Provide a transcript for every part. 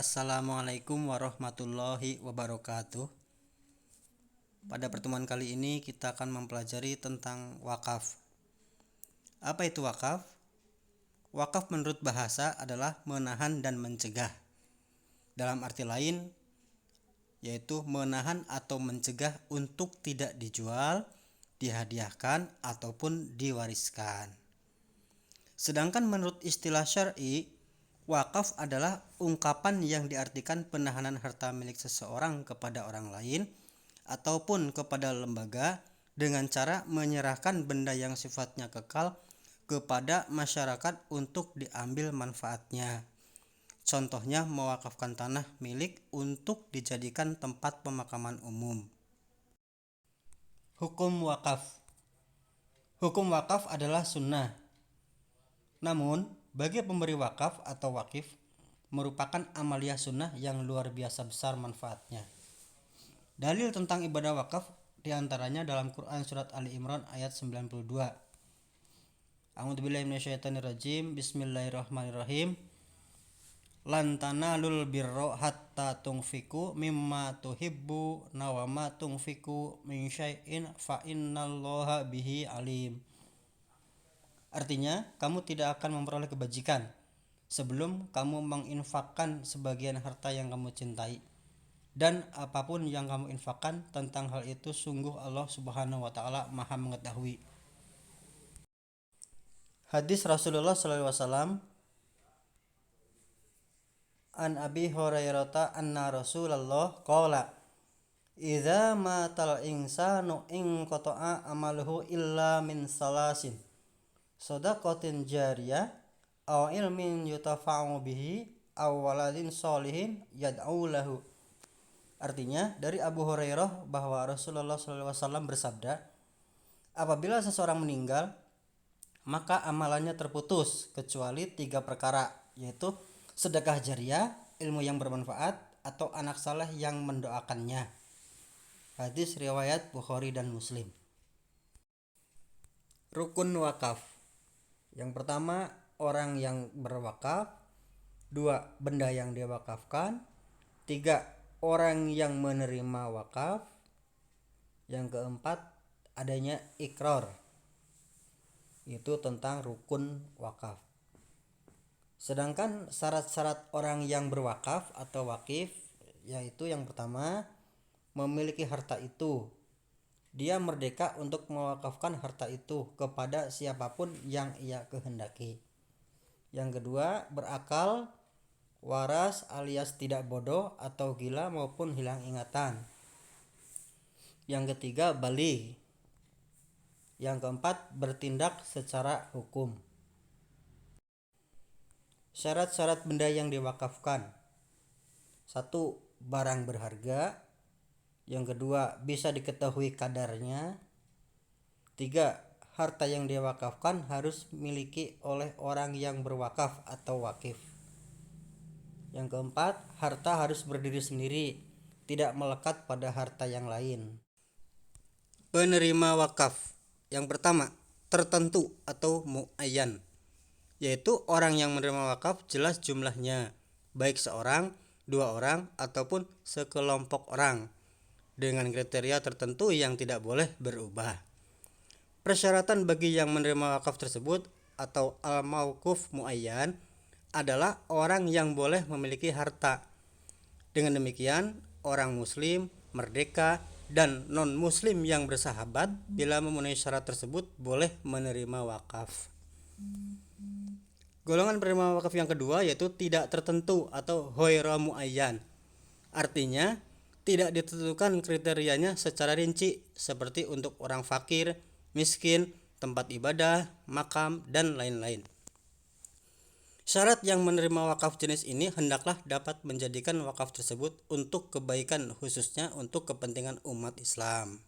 Assalamualaikum warahmatullahi wabarakatuh. Pada pertemuan kali ini kita akan mempelajari tentang wakaf. Apa itu wakaf? Wakaf menurut bahasa adalah menahan dan mencegah. Dalam arti lain, yaitu menahan atau mencegah untuk tidak dijual, dihadiahkan, ataupun diwariskan. Sedangkan menurut istilah syar'i, wakaf adalah ungkapan yang diartikan penahanan harta milik seseorang kepada orang lain ataupun kepada lembaga dengan cara menyerahkan benda yang sifatnya kekal kepada masyarakat untuk diambil manfaatnya. Contohnya mewakafkan tanah milik untuk dijadikan tempat pemakaman umum. Hukum wakaf. Hukum wakaf adalah sunnah. Namun, bagi pemberi wakaf atau wakif merupakan amaliyah sunnah yang luar biasa besar manfaatnya. Dalil tentang ibadah wakaf diantaranya dalam Quran surat Ali Imran ayat 92. A'udzubillahi minasyaitonirrajim. Bismillahirrahmanirrahim. Lan tanalul birra hatta tunfiqu mimma tuhibbu wa ma tunfiqu min syai'in fa innallaha bihi alim. Artinya, kamu tidak akan memperoleh kebajikan sebelum kamu menginfakkan sebagian harta yang kamu cintai. Dan apapun yang kamu infakkan tentang hal itu, sungguh Allah Subhanahu wa taala Maha mengetahui. Hadis Rasulullah SAW an Abi Hurairah anna Rasulullah qala idza matal insanu in qata'a amaluhu illa min salasin shadaqatin jariyah aw ilmin yutafa'u bihi aw waladin sholihin yad'u lahu. Artinya, dari Abu Hurairah bahwa Rasulullah SAW bersabda, apabila seseorang meninggal, maka amalannya terputus kecuali 3 perkara, yaitu sedekah jariah, ilmu yang bermanfaat, atau anak saleh yang mendoakannya. Hadis riwayat Bukhari dan Muslim. Rukun wakaf. Yang pertama, orang yang berwakaf. 2, benda yang diwakafkan. 3, orang yang menerima wakaf. Yang keempat, adanya ikrar. Itu tentang rukun wakaf. Sedangkan syarat-syarat orang yang berwakaf atau wakif, yaitu yang pertama, memiliki harta itu. Dia merdeka untuk mewakafkan harta itu kepada siapapun yang ia kehendaki. Yang kedua, berakal, waras alias tidak bodoh atau gila maupun hilang ingatan. Yang ketiga, baligh. Yang keempat, bertindak secara hukum. Syarat-syarat benda yang diwakafkan. 1, barang berharga. Yang kedua, bisa diketahui kadarnya. 3, harta yang diwakafkan harus miliki oleh orang yang berwakaf atau wakif. Yang keempat, harta harus berdiri sendiri, tidak melekat pada harta yang lain. Penerima wakaf. Yang pertama, tertentu atau muayyan, yaitu orang yang menerima wakaf jelas jumlahnya, baik seorang, 2 orang, ataupun sekelompok orang, dengan kriteria tertentu yang tidak boleh berubah. Persyaratan bagi yang menerima wakaf tersebut atau al-mauquf muayyan adalah orang yang boleh memiliki harta. Dengan demikian, orang muslim, merdeka, dan non-muslim yang bersahabat bila memenuhi syarat tersebut boleh menerima wakaf. Golongan penerima wakaf yang kedua yaitu tidak tertentu atau ghairu muayyan. Artinya, tidak ditentukan kriterianya secara rinci seperti untuk orang fakir, miskin, tempat ibadah, makam, dan lain-lain. Syarat yang menerima wakaf jenis ini hendaklah dapat menjadikan wakaf tersebut untuk kebaikan, khususnya untuk kepentingan umat Islam.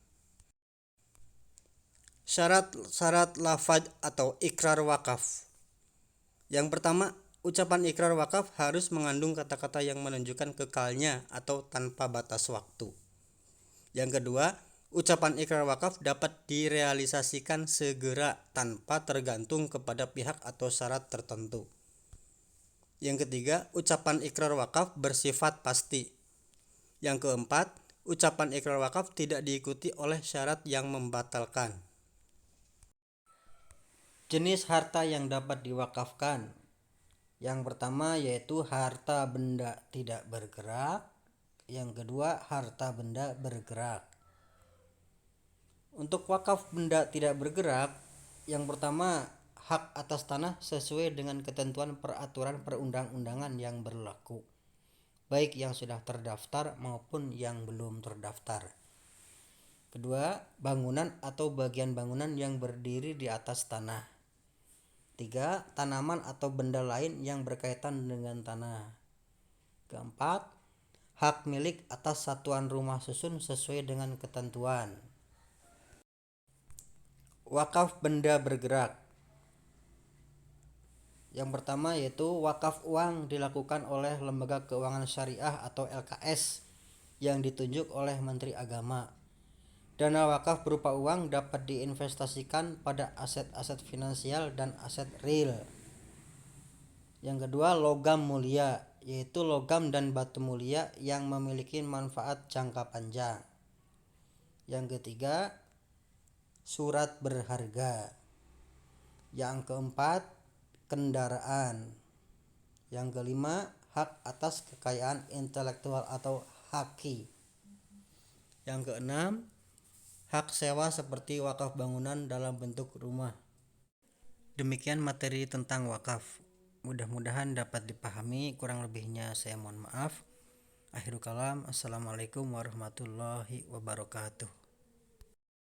Syarat lafaz atau ikrar wakaf. Yang pertama, ucapan ikrar wakaf harus mengandung kata-kata yang menunjukkan kekalnya atau tanpa batas waktu. Yang kedua, ucapan ikrar wakaf dapat direalisasikan segera tanpa tergantung kepada pihak atau syarat tertentu. Yang ketiga, ucapan ikrar wakaf bersifat pasti. Yang keempat, ucapan ikrar wakaf tidak diikuti oleh syarat yang membatalkan. Jenis harta yang dapat diwakafkan. Yang pertama yaitu harta benda tidak bergerak. Yang kedua, harta benda bergerak. Untuk wakaf benda tidak bergerak, yang pertama hak atas tanah sesuai dengan ketentuan peraturan perundang-undangan yang berlaku, baik yang sudah terdaftar maupun yang belum terdaftar. Kedua, bangunan atau bagian bangunan yang berdiri di atas tanah. Tiga, tanaman atau benda lain yang berkaitan dengan tanah. Keempat, hak milik atas satuan rumah susun sesuai dengan ketentuan. Wakaf benda bergerak. Yang pertama yaitu wakaf uang dilakukan oleh Lembaga Keuangan Syariah atau LKS yang ditunjuk oleh Menteri Agama. Dana wakaf berupa uang dapat diinvestasikan pada aset-aset finansial dan aset real. Yang kedua, logam mulia, yaitu logam dan batu mulia yang memiliki manfaat jangka panjang. Yang ketiga, surat berharga. Yang keempat, kendaraan. Yang kelima, hak atas kekayaan intelektual atau haki. Yang keenam, hak sewa seperti wakaf bangunan dalam bentuk rumah. Demikian materi tentang wakaf. Mudah-mudahan dapat dipahami, kurang lebihnya saya mohon maaf. Akhirul kalam, assalamualaikum warahmatullahi wabarakatuh.